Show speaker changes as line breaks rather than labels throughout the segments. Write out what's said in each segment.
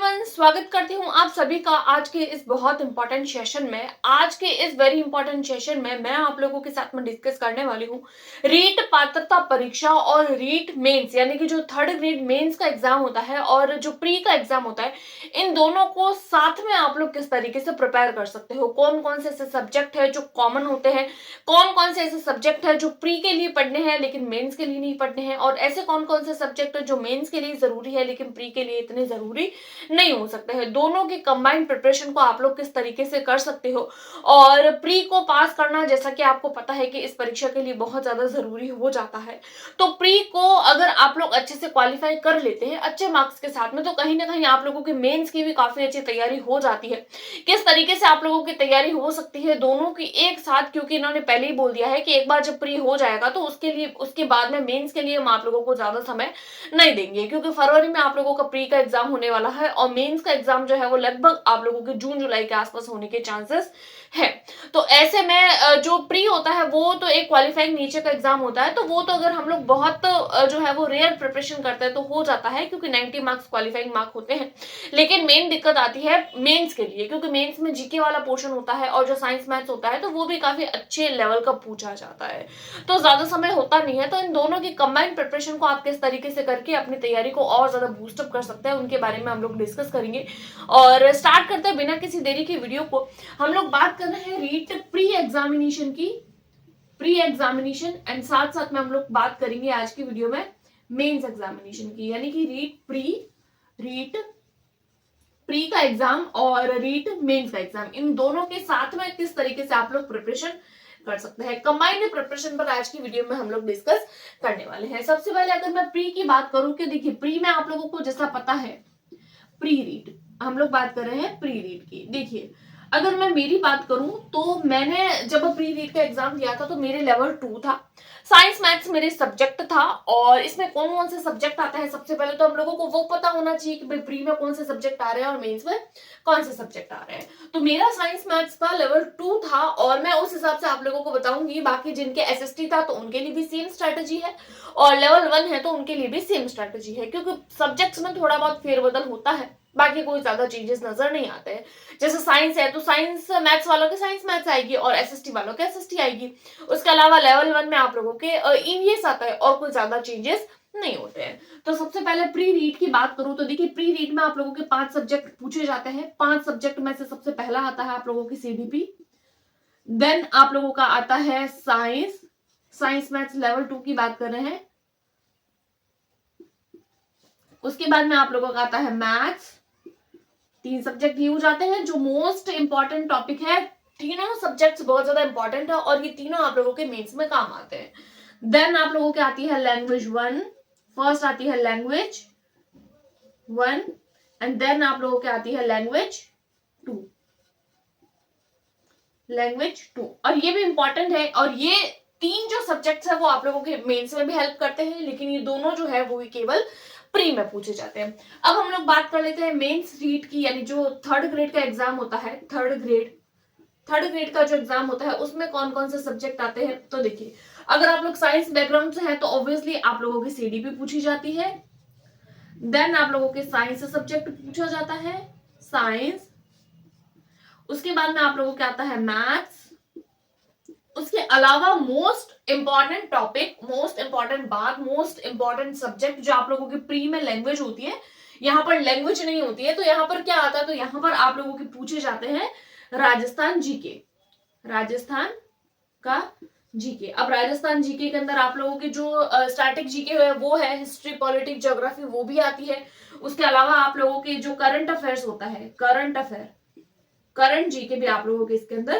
Everyone, स्वागत करती हूँ आप सभी का आज के इस बहुत इंपॉर्टेंट सेशन में। आज के इस वेरी इंपॉर्टेंट सेशन में मैं आप लोगों के साथ में डिस्कस करने वाली हूँ रीट पात्रता परीक्षा और रीट मेंस, यानी कि जो थर्ड ग्रेड मेंस का एग्जाम होता है और जो प्री का एग्जाम होता है, इन दोनों को साथ में आप लोग किस तरीके से प्रिपेयर कर सकते हो। कौन कौन से ऐसे सब्जेक्ट है जो कॉमन होते हैं, कौन कौन से ऐसे सब्जेक्ट है जो प्री के लिए पढ़ने हैं लेकिन मेंस के लिए नहीं पढ़ने हैं, और ऐसे कौन कौन से सब्जेक्ट है जो मेंस के लिए जरूरी है लेकिन प्री के लिए इतने जरूरी नहीं हो सकते हैं। दोनों की कंबाइंड प्रिपरेशन को आप लोग किस तरीके से कर सकते हो। और प्री को पास करना, जैसा कि आपको पता है कि इस परीक्षा के लिए बहुत ज्यादा जरूरी हो जाता है, तो प्री को अगर आप लोग अच्छे से क्वालिफाई कर लेते हैं अच्छे मार्क्स के साथ में, तो कहीं ना कहीं आप लोगों के मेंस की भी काफी अच्छी तैयारी हो जाती है। किस तरीके से आप लोगों की तैयारी हो सकती है दोनों की एक साथ, क्योंकि इन्होंने पहले ही बोल दिया है कि एक बार जब प्री हो जाएगा तो उसके बाद में मेंस के लिए हम आप लोगों को ज्यादा समय नहीं देंगे, क्योंकि फरवरी में आप लोगों का प्री का एग्जाम होने वाला है और मेंस का एग्जाम जो है वो लगभग आप लोगों के जून जुलाई के आसपास होने के चांसेस है। तो ऐसे में जो प्री होता है वो तो एक क्वालिफाइंग नेचर का एग्जाम होता है, तो वो तो अगर हम लोग बहुत जो है वो रेयर प्रिपरेशन करते हैं तो हो जाता है, क्योंकि 90 मार्क्स क्वालिफाइंग मार्क होते हैं। लेकिन मेन दिक्कत आती है मेंस के लिए, क्योंकि मेंस में जीके वाला पोर्शन होता है और जो साइंस मैथ्स होता है तो वो भी काफी अच्छे लेवल का पूछा जाता है, तो ज्यादा समय होता नहीं है। तो इन दोनों की कंबाइंड प्रिपरेशन को आप किस तरीके से करके अपनी तैयारी को और ज्यादा बूस्टअप कर सकते हैं, उनके बारे में हम लोग डिस्कस करेंगे। और स्टार्ट करते हैं बिना किसी देरी की वीडियो को। हम लोग बात कर रहे हैं रीट प्री एग्जामिनेशन की, प्री एग्जामिनेशन, एंड साथ साथ में हम लोग बात करेंगे आज की वीडियो में मेंस एग्जामिनेशन की, यानी कि रीट प्री का एग्जाम और रीट मेंस का एग्जाम, इन दोनों के साथ में किस तरीके से आप लोग प्रिपरेशन कर सकते हैं। कंबाइंड प्रिपरेशन पर आज की वीडियो में हम लोग डिस्कस करने वाले हैं। सबसे पहले अगर मैं प्री की बात करूं कि देखिए प्री में आप लोगों को जैसा पता है, प्री रीड हम लोग बात कर रहे हैं प्री रीड की। देखिए अगर मैं मेरी बात करूं तो मैंने जब प्री रीड का एग्जाम दिया था तो मेरे लेवल 2 था, साइंस मैथ्स मेरे सब्जेक्ट था। और इसमें कौन कौन से सब्जेक्ट आता है, सबसे पहले तो हम लोगों को वो पता होना चाहिए कि भाई प्री में कौन से सब्जेक्ट आ रहे हैं और मेंस में कौन से सब्जेक्ट आ रहे हैं। तो मेरा साइंस मैथ्स का लेवल 2 था और मैं उस हिसाब से आप लोगों को बताऊंगी। बाकी जिनके एसएसटी था तो उनके लिए भी सेम स्ट्रेटेजी है, और लेवल 1 है तो उनके लिए भी सेम स्ट्रेटेजी है, क्योंकि सब्जेक्ट्स में थोड़ा बहुत फेरबदल होता है, बाकी कोई ज्यादा चेंजेस नजर नहीं आते हैं। जैसे साइंस है तो साइंस मैथ्स वालों के साइंस मैथ्स आएगी और एसएसटी वालों के एसएसटी आएगी। उसके अलावा लेवल 1 में आप लोगों के ईवीएस आता है और कोई ज्यादा चेंजेस नहीं होते हैं। तो सबसे पहले प्री रीड की बात करूं तो देखिए प्री रीड में आप लोगों के 5 सब्जेक्ट पूछे जाते हैं। 5 सब्जेक्ट में से सबसे पहला आता है आप लोगों की सीडीपी, देन आप लोगों का आता है साइंस मैथ्स लेवल 2 की बात कर रहे हैं। उसके बाद में आप लोगों का आता है मैथ्स। 3 सब्जेक्ट ये हो जाते हैं जो मोस्ट इंपॉर्टेंट टॉपिक है। तीनों सब्जेक्ट्स बहुत ज्यादा इंपॉर्टेंट है और ये तीनों आप लोगों के मेंस में काम आते हैं। देन आप लोगों की आती है लैंग्वेज 1, फर्स्ट आती है लैंग्वेज 1, एंड देन आप लोगों की आती है लैंग्वेज 2, और ये भी इंपॉर्टेंट है। और ये 3 जो सब्जेक्ट्स है वो आप लोगों के मेंस में भी हेल्प करते हैं, लेकिन ये दोनों जो है वो भी केवल प्री में पूछे जाते हैं। अब हम लोग बात कर लेते हैं मेंस रीट की, यानी जो थर्ड ग्रेड का एग्जाम होता है, थर्ड ग्रेड का जो एग्जाम होता है उसमें कौन कौन से सब्जेक्ट आते हैं। तो देखिए अगर आप लोग साइंस बैकग्राउंड से हैं तो ऑब्वियसली आप लोगों की सीडीपी पूछी जाती है। देन आप लोगों के साइंस से सब्जेक्ट पूछा जाता है, साइंस। उसके बाद में आप लोगों के आता है मैथ्स। उसके अलावा most important topic, most important बात, मोस्ट इंपॉर्टेंट सब्जेक्ट जो आप लोगों की प्री में लैंग्वेज होती है, यहाँ पर लैंग्वेज नहीं होती है। तो यहाँ पर क्या आता है, तो यहाँ पर आप लोगों के पूछे जाते हैं राजस्थान जीके, राजस्थान का जीके। अब राजस्थान जीके के अंदर आप लोगों की जो स्टैटिक जीके है वो है, हिस्ट्री पॉलिटिक्स ज्योग्राफी वो भी आती है। उसके अलावा आप लोगों के जो करंट अफेयर्स होता है, करंट जीके भी आप लोगों के इसके अंदर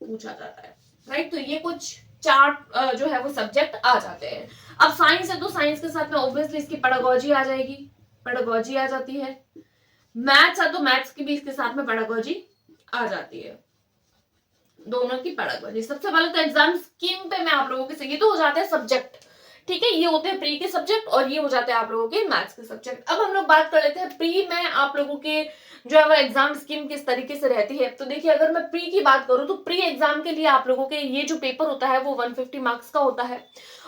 पूछा जाता है, राइट। तो ये कुछ 4 जो है वो सब्जेक्ट आ जाते हैं। अब साइंस है तो साइंस के साथ में ऑब्वियसली इसकी पेडागोजी आ जाएगी, पेडागोजी आ जाती है। मैथ्स है तो मैथ्स की भी इसके साथ में पेडागोजी आ जाती है, दोनों की पेडागोजी। सबसे पहले तो एग्जाम स्कीम पे मैं आप लोगों के, ये तो हो जाते हैं सब्जेक्ट, ठीक है, ये होते हैं प्री के सब्जेक्ट और ये हो जाते हैं आप लोगों के मैथ्स के सब्जेक्ट। अब हम लोग बात कर लेते हैं प्री में आप लोगों के जो है वो एग्जाम स्कीम किस तरीके से रहती है। तो देखिए अगर मैं प्री की बात करूं तो प्री एग्जाम के लिए आप लोगों के ये जो पेपर होता है वो 150 मार्क्स का होता है,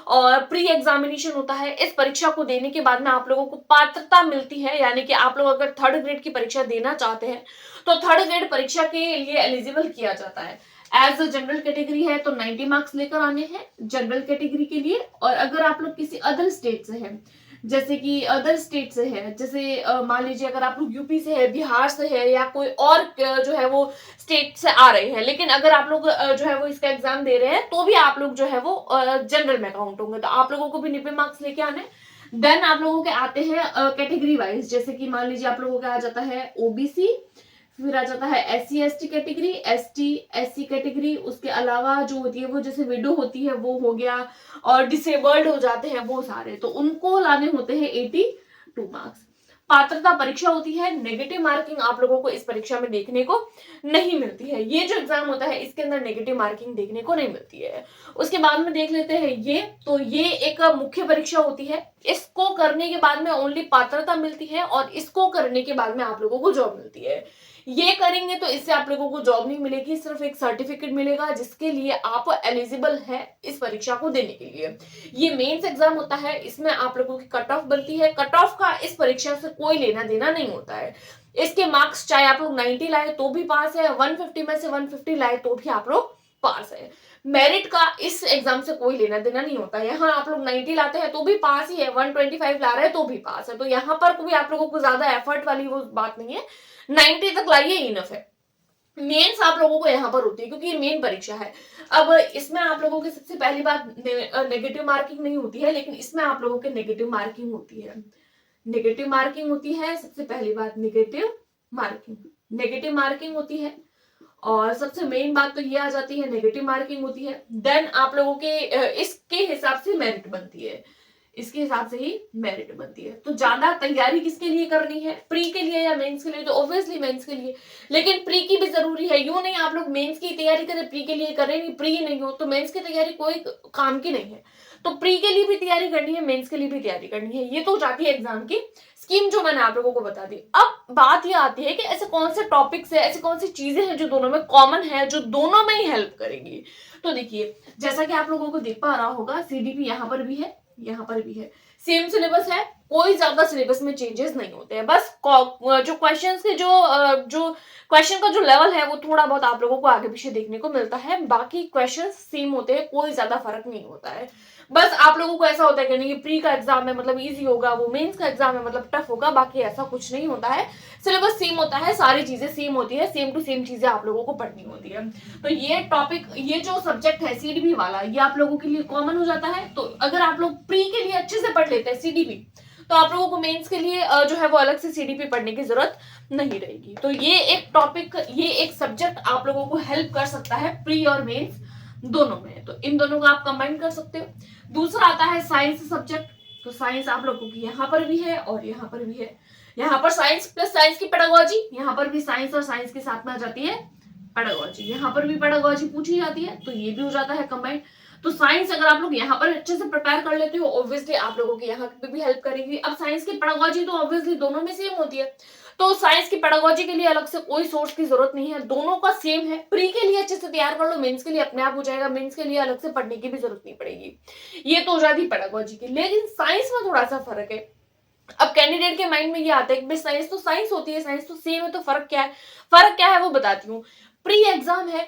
और प्री एग्जामिनेशन होता है। इस परीक्षा को देने के बाद में आप लोगों को पात्रता मिलती है, यानी कि आप लोग अगर थर्ड ग्रेड की परीक्षा देना चाहते हैं तो थर्ड ग्रेड परीक्षा के लिए एलिजिबल किया जाता है। एज अ जनरल कैटेगरी है तो 90 मार्क्स लेकर आने हैं जनरल कैटेगरी के लिए। और अगर आप लोग किसी अदर स्टेट से हैं, जैसे कि अदर स्टेट से है, जैसे मान लीजिए अगर आप लोग यूपी से है, बिहार से है, या कोई और जो है वो स्टेट से आ रहे हैं, लेकिन अगर आप लोग जो है वो इसका एग्जाम दे रहे हैं तो भी आप लोग जो है वो जनरल में काउंट होंगे, तो आप लोगों को भी 90 मार्क्स लेके आने। देन आप लोगों के आते हैं कैटेगरी वाइज, जैसे कि मान लीजिए आप लोगों का आ जाता है ओबीसी, फिर आ जाता है SC ST category, ST SC category, उसके अलावा जो होती है वो जैसे विडो होती है वो हो गया, और डिसेबल्ड हो जाते हैं वो सारे, तो उनको लाने होते हैं 82 मार्क्स। पात्रता परीक्षा होती है, नेगेटिव मार्किंग आप लोगों को इस परीक्षा में देखने को नहीं मिलती है। ये जो एग्जाम होता है इसके अंदर नेगेटिव मार्किंग देखने को नहीं मिलती है। उसके बाद में देख लेते हैं ये एक मुख्य परीक्षा होती है। इसको करने के बाद में ओनली पात्रता मिलती है, और इसको करने के बाद में आप लोगों को जॉब मिलती है। ये करेंगे तो इससे आप लोगों को जॉब नहीं मिलेगी, सिर्फ एक सर्टिफिकेट मिलेगा जिसके लिए आप एलिजिबल है इस परीक्षा को देने के लिए। ये मेंस एग्जाम होता है, इसमें आप लोगों की कट ऑफ बनती है। कट ऑफ का इस परीक्षा से कोई लेना देना नहीं होता है। इसके मार्क्स चाहे आप लोग 90 लाए तो भी पास है, 150 में से 150 लाए तो भी आप लोग पास है। मेरिट का इस एग्जाम से कोई लेना देना नहीं होता है। यहाँ आप लोग 90 लाते हैं तो भी पास ही है, 125 ला रहे हैं तो भी पास है, तो यहाँ पर कोई आप लोगों को ज्यादा एफर्ट वाली वो बात नहीं है। 90 तक लाइए इनफ है। मेंस आप लोगों को यहाँ पर होती है क्योंकि ये मेन परीक्षा है। अब इसमें आप लोगों की सबसे पहली बात नेगेटिव मार्किंग नहीं होती है, लेकिन इसमें आप लोगों के नेगेटिव मार्किंग होती है। नेगेटिव मार्किंग होती है, सबसे पहली बात नेगेटिव मार्किंग होती है। और सबसे मेन बात तो ये आ जाती है, नेगेटिव मार्किंग होती है। देन आप लोगों के इसके हिसाब से मेरिट बनती है, इसके हिसाब से ही मेरिट बनती है। तो ज्यादा तैयारी किसके लिए करनी है, प्री के लिए या मेंस के लिए? तो ऑब्वियसली मेंस के लिए, लेकिन प्री की भी जरूरी है। यूं नहीं आप लोग मेंस की तैयारी करें प्री के लिए करें, नहीं प्री नहीं हो तो मेंस की तैयारी कोई काम की नहीं है। तो प्री के लिए भी तैयारी करनी है, मेंस के लिए भी तैयारी करनी है। ये तो जाती है एग्जाम की स्कीम जो मैंने आप लोगों को बता दी। अब बात ये आती है कि ऐसे कौन से टॉपिक्स है, ऐसे कौन सी चीजें हैं जो दोनों में कॉमन है, जो दोनों में ही हेल्प करेगी। तो देखिए, जैसा कि आप लोगों को दिख पा रहा होगा, सीडीपी यहाँ पर भी है, यहाँ पर भी है, सेम सिलेबस है, कोई ज्यादा सिलेबस में चेंजेस नहीं होते हैं। बस जो क्वेश्चंस के जो क्वेश्चन का जो लेवल है वो थोड़ा बहुत आप लोगों को आगे पीछे देखने को मिलता है, बाकी क्वेश्चंस सेम होते हैं, कोई ज्यादा फर्क नहीं होता है। बस आप लोगों को ऐसा होता है कि नहीं, प्री का एग्जाम है मतलब इजी होगा, वो मेंस का एग्जाम है मतलब टफ होगा, बाकी ऐसा कुछ नहीं होता है। सिलेबस सेम होता है, सारी चीजें सेम होती है, सेम टू सेम चीजें आप लोगों को पढ़नी होती है। तो ये टॉपिक, ये जो सब्जेक्ट है सीडीपी वाला, ये आप लोगों के लिए कॉमन हो जाता है। तो अगर आप लोग प्री के लिए अच्छे से पढ़ लेते हैं सीडीपी, तो आप लोगों को मेंस के लिए जो है वो अलग से सीडीपी पढ़ने की जरूरत नहीं रहेगी। तो ये एक टॉपिक, ये एक सब्जेक्ट आप लोगों को हेल्प कर सकता है प्री और मेंस दोनों में, तो इन दोनों को आप कंबाइन कर सकते हो। दूसरा आता है साइंस सब्जेक्ट। तो साइंस आप लोगों की यहाँ पर भी है और यहाँ पर भी है। यहाँ पर साइंस प्लस साइंस की पेडागोजी, यहाँ पर भी साइंस और साइंस के साथ में आ जाती है पेडागोजी, यहाँ पर भी पेडागोजी पूछी जाती है, तो ये भी हो जाता है कंबाइंड। तो साइंस अगर आप लोग यहाँ पर अच्छे से प्रिपेयर कर लेते हो, ऑब्वियसली आप लोगों की यहाँ पे भी हेल्प करेगी। अब साइंस की पेडागोजी तो ऑब्वियसली दोनों में सेम होती है, तो साइंस की पेडागोजी के लिए अलग से कोई सोर्स की जरूरत नहीं है, दोनों का सेम है। प्री के लिए अच्छे से तैयार कर लो, मेंस के लिए अपने आप हो जाएगा, मेंस के लिए अलग से पढ़ने की भी जरूरत नहीं पड़ेगी। ये तो हो जाती पेडागोजी की, लेकिन साइंस में थोड़ा सा फर्क है। अब कैंडिडेट के माइंड में ये आता है कि साइंस तो साइंस होती है, साइंस तो सेम है, तो फर्क क्या है? फर्क क्या है वो बताती हूँ। प्री एग्जाम है,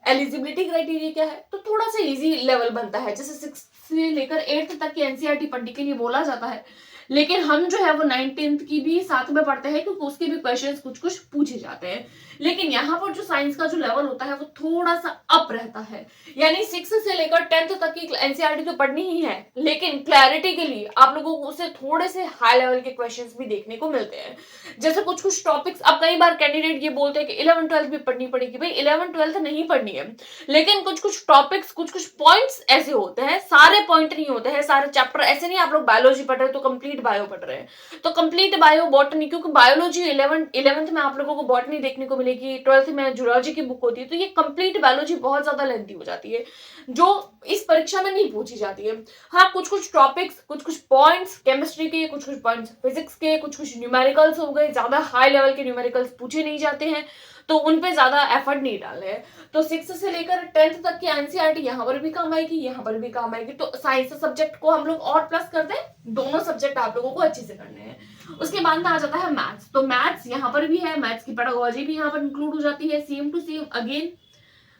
एलिजिबिलिटी क्राइटेरिया क्या है, तो थोड़ा सा इजी लेवल बनता है, जैसे 6 से लेकर 8 तक की एनसीईआरटी पढ़ने के लिए बोला जाता है, लेकिन हम जो है वो 9th की भी साथ में पढ़ते हैं क्योंकि उसके भी क्वेश्चंस कुछ कुछ पूछे जाते हैं। लेकिन यहाँ पर जो साइंस का जो लेवल होता है वो थोड़ा सा अप रहता है, यानी 6 से लेकर 10th तक की एनसीईआरटी तो पढ़नी ही है, लेकिन क्लैरिटी के लिए आप लोगों को उससे थोड़े से हाई लेवल के क्वेश्चंस भी देखने को मिलते हैं। जैसे कुछ कुछ टॉपिक्स, अब कई बार कैंडिडेट ये बोलते हैं कि 11th 12th भी पढ़नी पड़ेगी। भाई 11th 12th नहीं पढ़नी है, लेकिन कुछ कुछ टॉपिक्स, कुछ कुछ पॉइंट्स ऐसे होते हैं, सारे पॉइंट नहीं होते हैं, सारे चैप्टर ऐसे नहीं। आप लोग बायोलॉजी पढ़ रहे हैं तो कंप्लीट बायो पढ़ रहे हैं, तो कंप्लीट बायो बॉटनी, क्योंकि बायोलॉजी 11th में आप लोगों को बॉटनी देखने को मिलेगी, 12th में जूलॉजी की बुक होती है, तो ये कंप्लीट बायोलॉजी बहुत ज्यादा लेंथी हो जाती है, जो इस परीक्षा में नहीं पूछी जाती है। हाँ, कुछ कुछ टॉपिक्स, कुछ कुछ पॉइंट्स केमिस्ट्री के, कुछ कुछ पॉइंट्स फिजिक्स के, कुछ कुछ न्यूमेरिकल्स हो गए, ज्यादा हाई लेवल के न्यूमेरिकल्स पूछे नहीं जाते हैं, तो उन पे ज्यादा एफर्ट नहीं डाले हैं। तो 6 से लेकर 10th तक की एनसीईआरटी यहाँ पर भी काम आएगी, यहाँ पर भी काम आएगी। तो साइंस सब्जेक्ट को हम लोग और प्लस कर दें, दोनों सब्जेक्ट आप लोगों को अच्छे से करने हैं। उसके बाद में आ जाता है मैथ्स। तो मैथ्स यहाँ पर भी है, मैथ्स की पेडागोजी भी यहाँ पर इंक्लूड हो जाती है, same to same again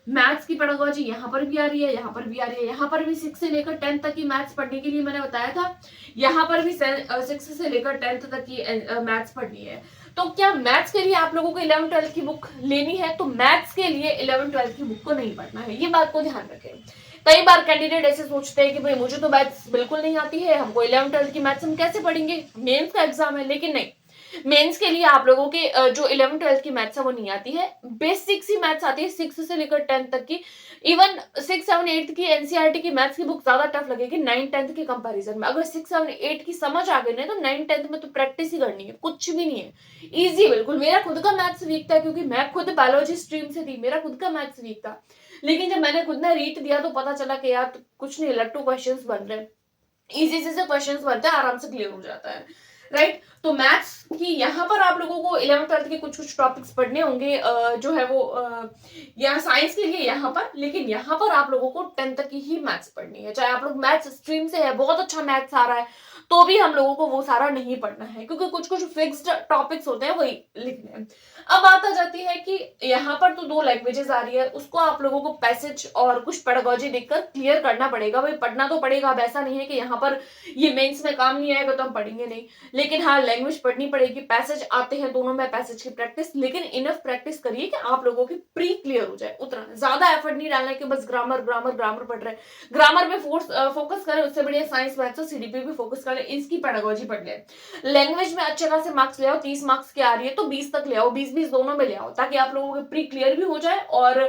maths की पेडागोजी यहाँ पर भी आ रही है, यहाँ पर भी आ रही है। यहाँ पर भी 6 से लेकर 10th तक की मैथ्स पढ़ने के लिए मैंने बताया था, यहाँ पर भी 6 से लेकर 10th तक की मैथ्स पढ़नी है। तो क्या मैथ्स के लिए आप लोगों को 11th-12th की बुक लेनी है? तो मैथ्स के लिए 11th-12th की बुक को नहीं पढ़ना है, ये बात को ध्यान रखें। कई बार कैंडिडेट ऐसे सोचते हैं कि भाई मुझे तो मैथ्स बिल्कुल नहीं आती है, हमको 11th-12th की मैथ्स हम कैसे पढ़ेंगे, मेंस का एग्जाम है। लेकिन नहीं, मेंस के लिए आप लोगों के जो 11th-12th की मैथ्स है वो नहीं आती है, बेसिक सी मैथ्स आती है 6 से लेकर 10th तक की। इवन 6, 7, 8 की एनसीईआरटी की मैथ्स की बुक ज्यादा टफ लगेगी 9, 10th के कंपैरिजन में। अगर 6, 7, 8 की समझ आ गई ना, तो 9, 10th में तो प्रैक्टिस ही करनी है, कुछ भी नहीं है, इजी बिल्कुल। मेरा खुद का मैथ्स वीक था, क्योंकि मैं खुद बायोलॉजी स्ट्रीम से थी, मेरा खुद का मैथ्स वीक था। लेकिन जब मैंने खुद ने रीट दिया तो पता चला कि यार कुछ नहीं, लट्टू क्वेश्चंस बन रहे हैं, इजी से क्वेश्चंस बनते हैं, आराम से क्लियर हो जाता है, राइट। तो मैथ्स की यहाँ पर आप लोगों को 11th-12th के कुछ टॉपिक्स पढ़ने होंगे, जो है वो यहाँ साइंस के लिए यहाँ पर। लेकिन यहाँ पर आप लोगों को 10th तक की ही मैथ्स पढ़नी है। चाहे आप लोग मैथ्स स्ट्रीम से है, बहुत अच्छा मैथ्स आ रहा है, तो भी हम लोगों को वो सारा नहीं पढ़ना है, क्योंकि कुछ कुछ फिक्स्ड टॉपिक्स होते हैं वही लिखने हैं। अब बात आ जाती है कि यहाँ पर तो 2 लैंग्वेजेस आ रही है, उसको आप लोगों को पैसेज और कुछ पेडागोजी देखकर क्लियर करना पड़ेगा। भाई पढ़ना तो पड़ेगा, अब ऐसा नहीं है कि यहाँ पर ये मेंस में काम नहीं आएगा तो हम पढ़ेंगे नहीं। लेकिन हाँ, लैंग्वेज पढ़नी पड़ेगी, पैसेज आते हैं दोनों में, पैसेज की प्रैक्टिस, लेकिन इनफ प्रैक्टिस करिए कि आप लोगों की प्री क्लियर हो जाए। उतना ज्यादा एफर्ट नहीं डालना है कि बस ग्रामर ग्रामर ग्रामर पढ़ रहे हैं, ग्रामर में फोकस करें, उससे बढ़िया साइंस मैथ्स और सीडीपी पे फोकस करें, इसकी पेडागोजी पढ़ ले। लैंग्वेज में अच्छे खासे मार्क्स ले आओ, 30 मार्क्स की आ रही है तो 20 तक ले आओ, 20-20 दोनों में ले आओ, ताकि आप लोगों के प्री क्लियर भी हो जाए और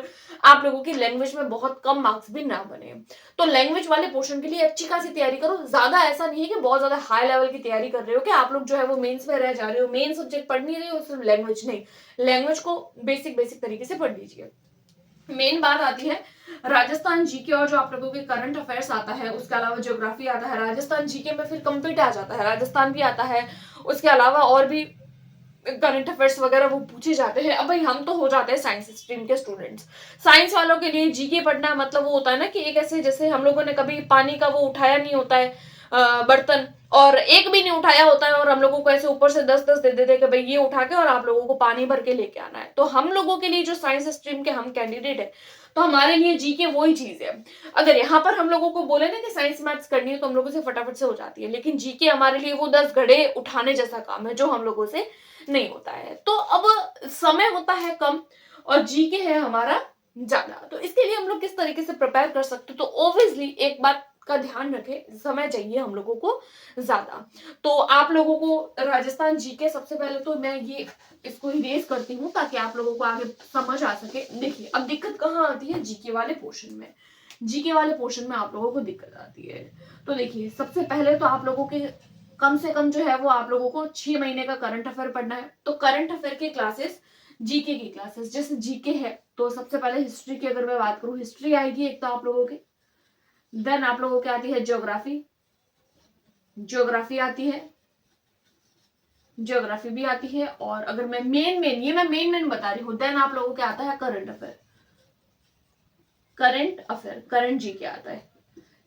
आप लोगों की लैंग्वेज में बहुत कम मार्क्स भी ना बने। तो लैंग्वेज वाले पोर्शन के लिए अच्छी खासी तैयारी करो। ज्यादा ऐसा नहीं है कि बहुत ज्यादा हाई लेवल की तैयारी कर रहे हो कि आप लोग जो है वो मेंस में रह जा रहे हो, मेन सब्जेक्ट पढ़ नहीं रहे हो, सिर्फ लैंग्वेज नहीं, लैंग्वेज को बेसिक बेसिक तरीके से पढ़ लीजिए। मेन बात आती है राजस्थान जीके और जो आप लोगों के करंट अफेयर्स आता है, उसके अलावा ज्योग्राफी आता है। राजस्थान जीके में फिर कंप्लीट आ जाता है, राजस्थान भी आता है, उसके अलावा और भी करंट अफेयर्स वगैरह वो पूछे जाते हैं। अब भाई हम तो हो जाते हैं साइंस स्ट्रीम के स्टूडेंट्स, साइंस वालों के लिए जीके पढ़ना मतलब वो होता है ना कि एक ऐसे जैसे हम लोगों ने कभी पानी का वो उठाया नहीं होता है बर्तन, और एक भी नहीं उठाया होता है, और हम लोगों को ऐसे ऊपर से 10-10 दे देते हैं कि भाई ये उठा के और आप लोगों को पानी भर के लेके आना है। तो हम लोगों के लिए जो साइंस स्ट्रीम के हम कैंडिडेट है, तो हमारे लिए जीके वही चीज है। अगर यहाँ पर हम लोगों को बोले ना कि साइंस मैथ्स करनी है तो हम लोगों से फटाफट से हो जाती है, लेकिन जीके हमारे लिए वो 10 घड़े उठाने जैसा काम है जो हम लोगों से नहीं होता है। तो अब समय होता है कम और जीके है हमारा ज्यादा, तो इसके लिए हम लोग किस तरीके से प्रिपेयर कर सकते हैं? तो ऑब्वियसली एक बात का ध्यान रखें, समय चाहिए हम लोगों को ज्यादा। तो आप लोगों को राजस्थान जीके सबसे पहले तो मैं ये इसको इरेज करती हूँ ताकि आप लोगों को आगे समझ आ सके। देखिए अब दिक्कत कहाँ आती है, जीके वाले पोर्शन में, जीके वाले पोर्शन में आप लोगों को दिक्कत आती है। तो देखिए सबसे पहले तो आप लोगों के कम से कम जो है वो आप लोगों को 6 महीने का करंट अफेयर पढ़ना है। तो करंट अफेयर के क्लासेस, जीके की क्लासेस, जैसे जीके है तो सबसे पहले हिस्ट्री की अगर मैं बात करूं, हिस्ट्री आएगी एक तो आप लोगों के, देन आप लोगों की आती है ज्योग्राफी, ज्योग्राफी आती है, ज्योग्राफी भी आती है। और अगर मैं मेन बता रही हूँ, देन आप लोगों के आता है करंट अफेयर, करंट जीके आता है।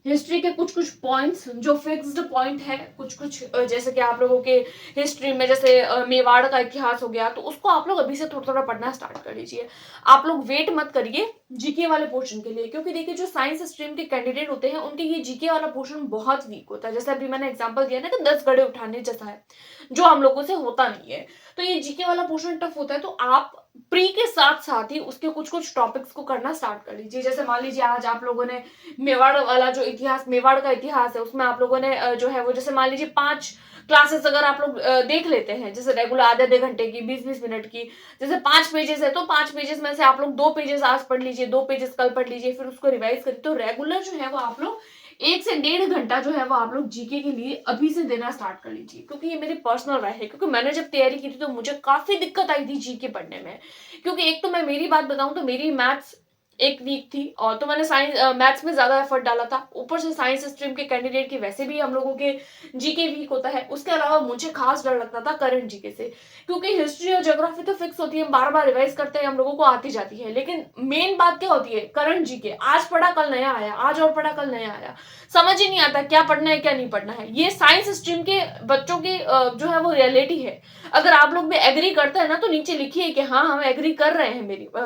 हिस्ट्री के कुछ कुछ पॉइंट्स जो फिक्स्ड पॉइंट है, कुछ कुछ जैसे कि आप लोगों के हिस्ट्री में जैसे मेवाड़ का इतिहास हो गया, तो उसको आप लोग अभी से थोड़ा थोड़ा पढ़ना स्टार्ट कर लीजिए। आप लोग वेट मत करिए जीके वाले पोर्शन के लिए, क्योंकि देखिए जो साइंस स्ट्रीम के कैंडिडेट होते हैं उनके ये जीके वाला पोर्शन बहुत वीक होता है। जैसे अभी मैंने एग्जाम्पल दिया ना कि 10 घड़े उठाने जैसा है, जो हम लोगों से होता नहीं है। तो ये जीके वाला पोर्शन टफ होता है, तो आप प्री के साथ साथ ही उसके कुछ कुछ टॉपिक्स को करना स्टार्ट कर लीजिए। जैसे मान लीजिए आज आप लोगों ने मेवाड़ वाला जो इतिहास, मेवाड़ का इतिहास है, उसमें आप लोगों ने जो है वो जैसे मान लीजिए 5 क्लासेस अगर आप लोग देख लेते हैं, जैसे रेगुलर आधे घंटे की, 20-20 मिनट की, जैसे 5 पेजेस है तो 5 पेजेस में से आप लोग 2 पेजेस आज पढ़ लीजिए, 2 पेजेस कल पढ़ लीजिए, फिर उसको रिवाइज करिए। तो रेगुलर जो है वो आप लोग 1 से 1.5 घंटा जो है वो आप लोग जीके के लिए अभी से देना स्टार्ट कर लीजिए। क्योंकि ये मेरी पर्सनल राय है, क्योंकि मैंने जब तैयारी की थी तो मुझे काफी दिक्कत आई थी जीके पढ़ने में। क्योंकि एक तो मैं मेरी बात बताऊं तो मेरी मैथ्स एक वीक थी, और तो मैंने मैथ्स में ज्यादा एफर्ट डाला था। ऊपर से साइंस स्ट्रीम के कैंडिडेट की वैसे भी हम लोगों के जीके वीक होता है। उसके अलावा मुझे खास डर लगता था करंट जीके से, क्योंकि हिस्ट्री और ज्योग्राफी तो फिक्स होती है, हम बार बार रिवाइज करते हैं, हम लोगों को आती जाती है। लेकिन मेन बात क्या होती है, करंट जीके, आज पढ़ा कल नया आया, आज और पढ़ा कल नया आया, समझ ही नहीं आता क्या पढ़ना है क्या नहीं पढ़ना है। ये साइंस स्ट्रीम के बच्चों की जो है वो रियलिटी है। अगर आप लोग भी एग्री करते हैं ना, तो नीचे लिखिए कि हाँ हम एग्री कर रहे हैं,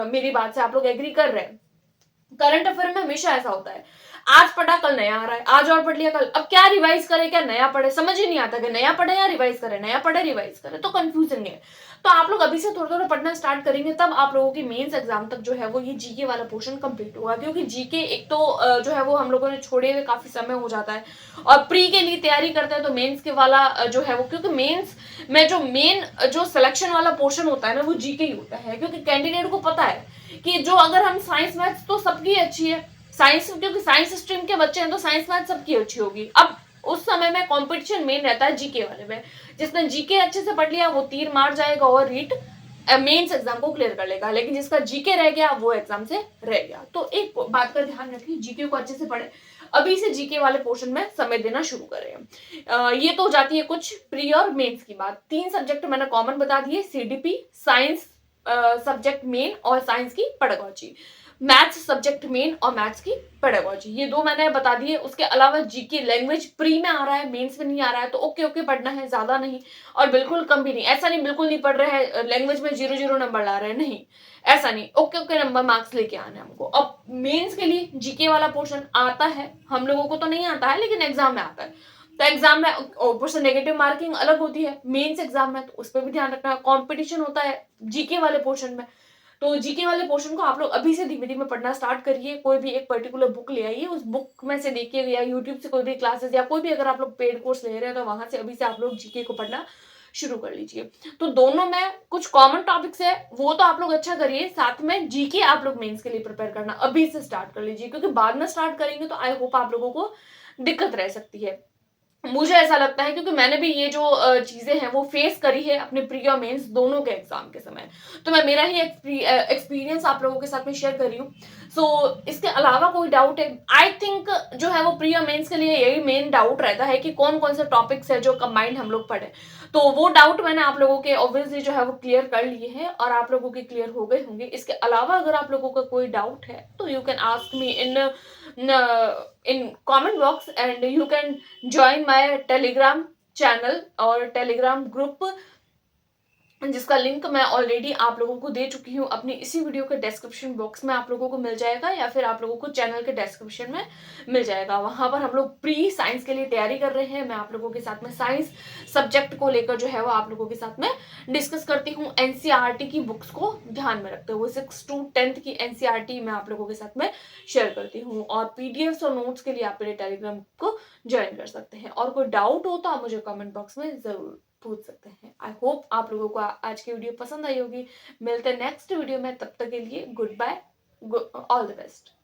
मेरी बात से आप लोग एग्री कर रहे हैं। करंट अफेयर में हमेशा ऐसा होता है, आज पढ़ा कल नया आ रहा है, आज और पढ़ लिया कल, अब क्या रिवाइज करे क्या नया पढ़े, समझ ही नहीं आता कि नया पढ़े या रिवाइज करे, नया पढ़े रिवाइज करे, तो कंफ्यूजन है। तो आप लोग अभी से थोड़ा थोड़ा पढ़ना स्टार्ट करेंगे, तब आप लोगों की मेंस एग्जाम तक जो है वो ये जीके वाला पोर्शन कंप्लीट होगा। क्योंकि जीके एक तो जो है वो हम लोगों ने छोड़े हुए काफी समय हो जाता है, और प्री के लिए तैयारी करते हैं तो मेंस के वाला जो है वो, क्योंकि मेंस में जो मेन जो सिलेक्शन वाला पोर्शन होता है ना, वो जीके ही होता है। क्योंकि कैंडिडेट को पता है कि जो अगर हम साइंस मैथ्स तो सबकी अच्छी है, साइंस क्योंकि साइंस स्ट्रीम के बच्चे हैं तो साइंस मैथ सबकी अच्छी होगी। अब उस समय में कंपटीशन मेन रहता है जीके वाले में, जिसने जीके अच्छे से पढ़ लिया वो तीर मार जाएगा और रीट मेंस एग्जाम को क्लियर कर लेगा। लेकिन जिसका जीके रह गया वो एग्जाम से रह गया। तो एक बात का ध्यान रखिए, जीके को अच्छे से पढ़े, अभी से जीके वाले पोर्शन में समय देना शुरू करें। ये तो हो जाती है कुछ प्री और मेंस की बात। 3 सब्जेक्ट मैंने कॉमन बता दिए, सीडीपी, साइंस सब्जेक्ट मेन और साइंस की पेडागोजी, मैथ्स सब्जेक्ट मेन और मैथ्स की पेडागोजी, ये 2 मैंने बता दिए। उसके अलावा जीके लैंग्वेज प्री में आ रहा है, मेंस में नहीं आ रहा है, तो ओके ओके पढ़ना है, ज्यादा नहीं और बिल्कुल कम भी नहीं। ऐसा नहीं बिल्कुल नहीं पढ़ रहे हैं, लैंग्वेज में 0 0 नंबर ला रहे हैं, नहीं ऐसा नहीं, ओके ओके नंबर मार्क्स लेके आने हमको। अब मेंस के लिए जीके वाला पोर्शन आता है, हम लोगों को तो नहीं आता है लेकिन एग्जाम में आता है। तो एग्जाम में ऊपर से नेगेटिव मार्किंग अलग होती है मेंस एग्जाम में, तो उस पर भी ध्यान रखना है। कॉम्पिटिशन होता है जीके वाले पोर्शन में, तो जीके वाले पोर्शन को आप लोग अभी से धीमे धीमे पढ़ना स्टार्ट करिए। कोई भी एक पर्टिकुलर बुक ले आइए, उस बुक में से देखिए, या यूट्यूब से कोई भी क्लासेस, या कोई भी अगर आप लोग पेड कोर्स ले रहे हैं तो वहां से अभी से आप लोग जीके को पढ़ना शुरू कर लीजिए। तो दोनों में कुछ कॉमन टॉपिक्स है, वो तो आप लोग अच्छा करिए, साथ में जीके आप लोग मेंस के लिए प्रिपेयर करना अभी से स्टार्ट कर लीजिए। क्योंकि बाद में स्टार्ट करेंगे तो आई होप आप लोगों को दिक्कत रह सकती है, मुझे ऐसा लगता है। क्योंकि मैंने भी ये जो चीजें हैं वो फेस करी है अपने प्री और मेंस दोनों के एग्जाम के समय, तो मैं मेरा ही एक्सपीरियंस आप लोगों के साथ में शेयर कर रही हूँ। सो इसके अलावा कोई डाउट है, आई थिंक जो है वो प्री और मेंस के लिए यही मेन डाउट रहता है कि कौन कौन से टॉपिक्स है जो कंबाइंड हम लोग पढ़े। तो वो डाउट मैंने आप लोगों के ऑब्वियसली जो है वो क्लियर कर लिए हैं, और आप लोगों के क्लियर हो गए होंगे। इसके अलावा अगर आप लोगों का कोई डाउट है तो you can ask me in comment box, and you can join my telegram channel और telegram group, जिसका लिंक मैं ऑलरेडी आप लोगों को दे चुकी हूँ अपनी इसी वीडियो के डिस्क्रिप्शन बॉक्स में, आप लोगों को मिल जाएगा, या फिर आप लोगों को चैनल के डिस्क्रिप्शन में मिल जाएगा। वहां पर हम लोग प्री साइंस के लिए तैयारी कर रहे हैं, मैं आप लोगों के साथ में साइंस सब्जेक्ट को लेकर जो है वो आप लोगों के साथ में डिस्कस करती हूँ। एनसीईआरटी की बुक्स को ध्यान में रखते हुए 6 to 10th की एनसीईआरटी मैं आप लोगों के साथ में शेयर करती हूँ, और पीडीएफ और नोट्स के लिए आप मेरे टेलीग्राम को ज्वाइन कर सकते हैं। और कोई डाउट हो तो आप मुझे कमेंट बॉक्स में जरूर पूछ सकते हैं। आई होप आप लोगों को आज की वीडियो पसंद आई होगी। मिलते हैं नेक्स्ट वीडियो में, तब तक के लिए goodbye, all the best.